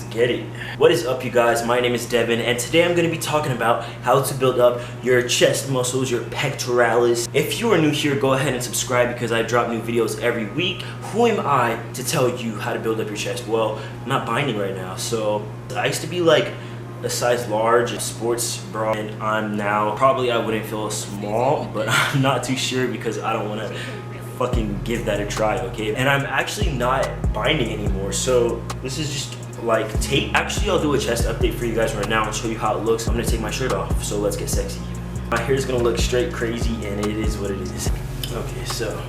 Get it. What is up, you guys? My name is Devin, and today I'm going to be talking about how to build up your chest muscles, your pectoralis. If you are new here, go ahead and subscribe because I drop new videos every week. Who am I to tell you how to build up your chest? Well, I'm not binding right now. So I used to be like a size large sports bra, and I'm now probably, I wouldn't feel small, but I'm not too sure because I don't want to fucking give that a try, okay? And I'm actually not binding anymore, so this is just like tape. Actually, I'll do a chest update for you guys right now and show you how it looks. I'm gonna take my shirt off, so let's get sexy. My hair is gonna look straight crazy, and it is what it is. Okay, so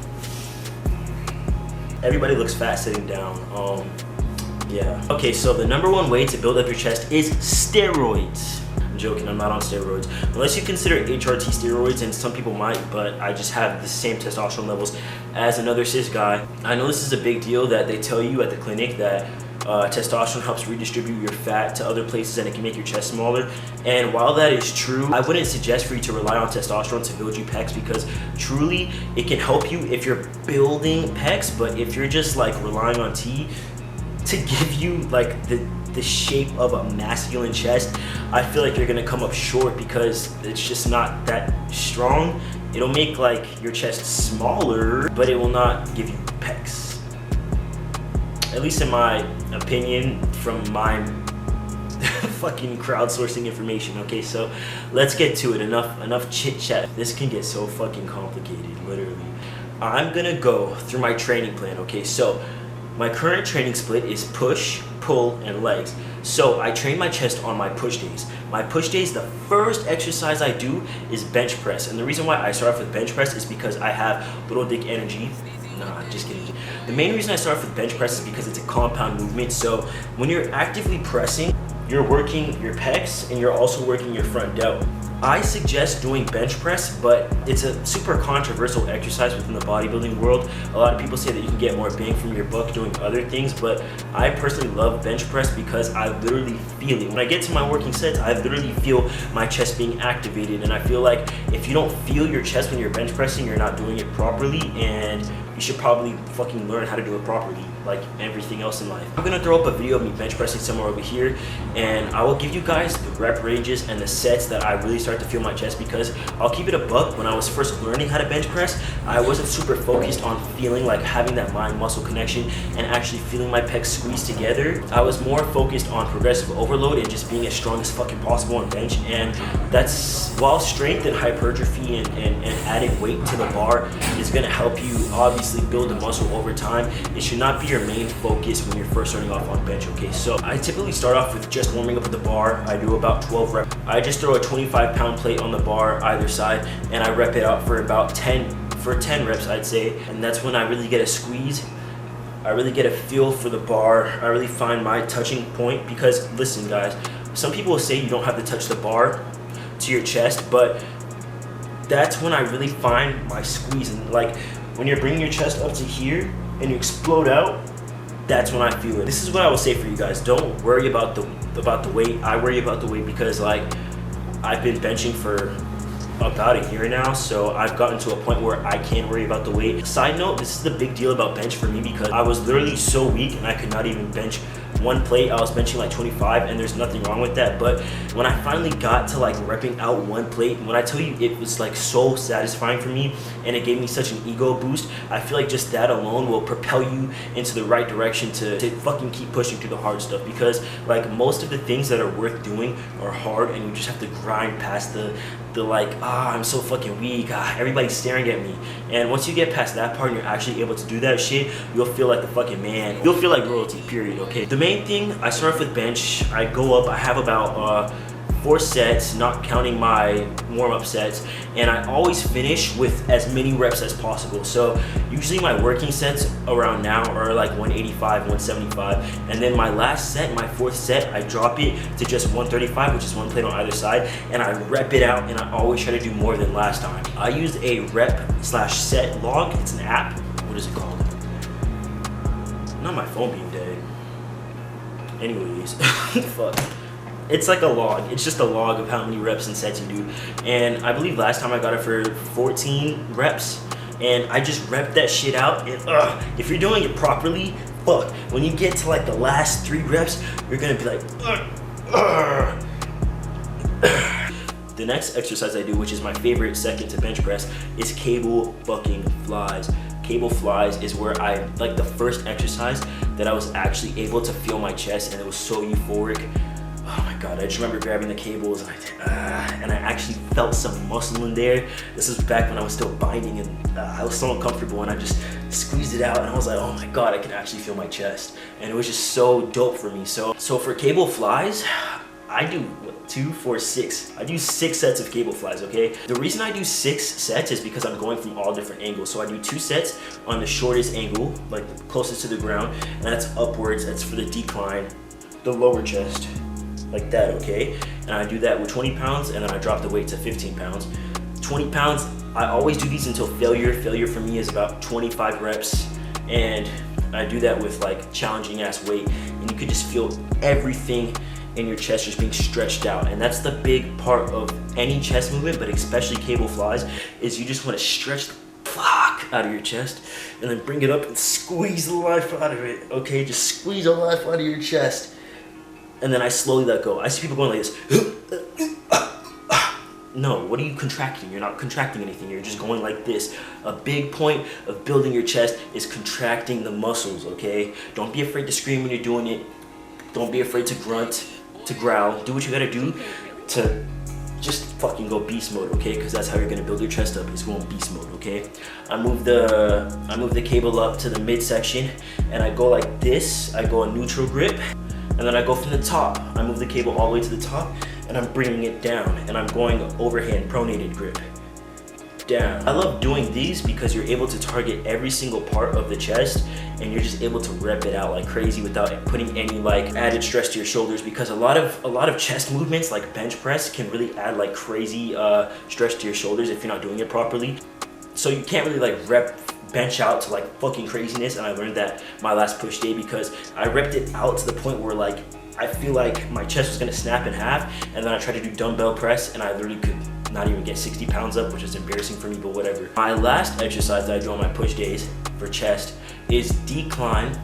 everybody looks fat sitting down. Yeah. Okay, so the number one way to build up your chest is steroids. I'm joking, I'm not on steroids. Unless you consider HRT steroids, and some people might, but I just have the same testosterone levels as another cis guy. I know this is a big deal that they tell you at the clinic that testosterone helps redistribute your fat to other places and it can make your chest smaller. And while that is true, I wouldn't suggest for you to rely on testosterone to build you pecs, because truly it can help you if you're building pecs, but if you're just like relying on T to give you like the shape of a masculine chest, I feel like you're gonna come up short because it's just not that strong. It'll make like your chest smaller, but it will not give you pecs. At least in my opinion, from my fucking crowdsourcing information. Okay, so let's get to it. Enough chit chat. This can get so fucking complicated, literally. I'm gonna go through my training plan. Okay, so my current training split is push, pull, and legs. So I train my chest on my push days. My push days, the first exercise I do is bench press. And the reason why I start off with bench press is because I have little dick energy. Nah, just kidding. The main reason I start off with bench press is because it's a compound movement. So when you're actively pressing, you're working your pecs and you're also working your front delt. I suggest doing bench press, but it's a super controversial exercise within the bodybuilding world. A lot of people say that you can get more bang from your buck doing other things, but I personally love bench press because I literally feel it. When I get to my working sets, I literally feel my chest being activated, and I feel like if you don't feel your chest when you're bench pressing, you're not doing it properly, and you should probably fucking learn how to do it properly, like everything else in life. I'm gonna throw up a video of me bench pressing somewhere over here, and I will give you guys the rep ranges and the sets that I really start to feel my chest, because I'll keep it a buck. When I was first learning how to bench press, I wasn't super focused on feeling like having that mind muscle connection and actually feeling my pecs squeeze together. I was more focused on progressive overload and just being as strong as fucking possible on bench. And that's, while strength and hypertrophy and adding weight to the bar is gonna help you obviously build the muscle over time, it should not be your main focus when you're first starting off on bench. Okay, so I typically start off with just warming up with the bar. I do about 12 reps. I just throw a 25-pound plate on the bar either side, and I rep it out for about 10 reps, I'd say. And that's when I really get a squeeze. I really get a feel for the bar. I really find my touching point, because listen guys, some people will say you don't have to touch the bar to your chest, but that's when I really find my squeeze. And like when you're bringing your chest up to here and you explode out, that's when I feel it. This is what I will say for you guys. Don't worry about the weight. I worry about the weight because like I've been benching for about a year now, so I've gotten to a point where I can't worry about the weight. Side note, this is the big deal about bench for me, because I was literally so weak and I could not even bench one plate. I was benching like 25, and there's nothing wrong with that. But when I finally got to like repping out one plate, when I tell you it was like so satisfying for me and it gave me such an ego boost, I feel like just that alone will propel you into the right direction to fucking keep pushing through the hard stuff. Because like most of the things that are worth doing are hard, and you just have to grind past the like, I'm so fucking weak, everybody's staring at me. And once you get past that part and you're actually able to do that shit, you'll feel like the fucking man. You'll feel like royalty, period, okay? The main thing, I start off with bench. I go up, I have about 4 sets, not counting my warm-up sets, and I always finish with as many reps as possible. So usually my working sets around now are like 185, 175, and then my last set, my 4th set, I drop it to just 135, which is one plate on either side, and I rep it out, and I always try to do more than last time. I used a rep/set log. It's an app. What is it called? Not my phone being dead. Anyways, fuck. It's like a log. It's just a log of how many reps and sets you do. And I believe last time I got it for 14 reps. And I just rep that shit out. And if you're doing it properly, fuck. When you get to like the last 3 reps, you're gonna be like, The next exercise I do, which is my favorite second to bench press, is cable fucking flies. Cable flies is where like the first exercise that I was actually able to feel my chest, and it was so euphoric. Oh my God, I just remember grabbing the cables and I actually felt some muscle in there. This was back when I was still binding, and I was so uncomfortable, and I just squeezed it out, and I was like, oh my God, I can actually feel my chest. And it was just so dope for me. So for cable flies, I do 2, 4, 6. I do 6 sets of cable flies, okay? The reason I do 6 sets is because I'm going from all different angles. So I do 2 sets on the shortest angle, like the closest to the ground, and that's upwards. That's for the decline, the lower chest, like that, okay? And I do that with 20 pounds, and then I drop the weight to 15 pounds. 20 pounds, I always do these until failure. Failure for me is about 25 reps, and I do that with like challenging ass weight, and you could just feel everything in your chest just being stretched out. And that's the big part of any chest movement, but especially cable flies, is you just want to stretch the fuck out of your chest and then bring it up and squeeze the life out of it, okay? Just squeeze the life out of your chest, and then I slowly let go. I see people going like this. No, what are you contracting? You're not contracting anything. You're just going like this. A big point of building your chest is contracting the muscles, okay? Don't be afraid to scream when you're doing it. Don't be afraid to grunt, to growl. Do what you gotta do to just fucking go beast mode, okay? Because that's how you're gonna build your chest up, is going beast mode, okay? I move the cable up to the midsection, and I go like this. I go a neutral grip, and then I go from the top. I move the cable all the way to the top, and I'm bringing it down, and I'm going overhand pronated grip down. I love doing these because you're able to target every single part of the chest, and you're just able to rep it out like crazy without putting any like added stress to your shoulders, because a lot of chest movements like bench press can really add like crazy stress to your shoulders if you're not doing it properly. So you can't really like rep bench out to like fucking craziness, and I learned that my last push day, because I repped it out to the point where like I feel like my chest was gonna snap in half, and then I tried to do dumbbell press, and I literally could not even get 60 pounds up, which is embarrassing for me, but whatever. My last exercise that I do on my push days for chest is decline.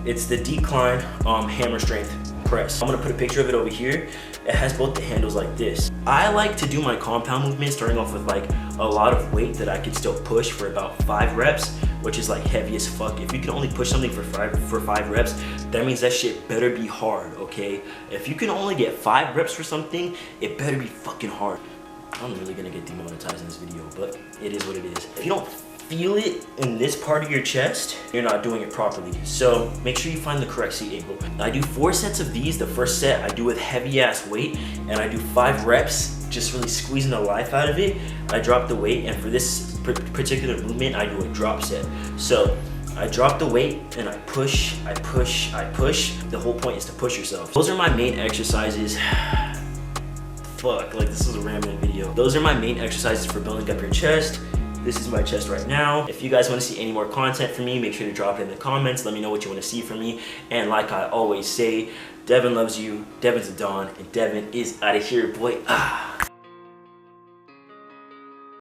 It's the decline hammer strength press. I'm gonna put a picture of it over here. It has both the handles like this. I like to do my compound movement starting off with like a lot of weight that I could still push for about 5 reps, which is like heavy as fuck. If you can only push something for 5 reps, that means that shit better be hard, okay? If you can only get 5 reps for something, it better be fucking hard. I'm really gonna get demonetized in this video, but it is what it is. If you don't feel it in this part of your chest, you're not doing it properly. So make sure you find the correct seat angle. I do 4 sets of these. The first set I do with heavy ass weight, and I do 5 reps, just really squeezing the life out of it. I drop the weight, and for this particular movement, I do a drop set. So I drop the weight and I push, I push, I push. The whole point is to push yourself. Those are my main exercises. Fuck, like this is a rambling video. Those are my main exercises for building up your chest. This is my chest right now. If you guys want to see any more content from me, make sure to drop it in the comments. Let me know what you want to see from me. And like I always say, Devin loves you, Devin's a Don, and Devin is out of here, boy.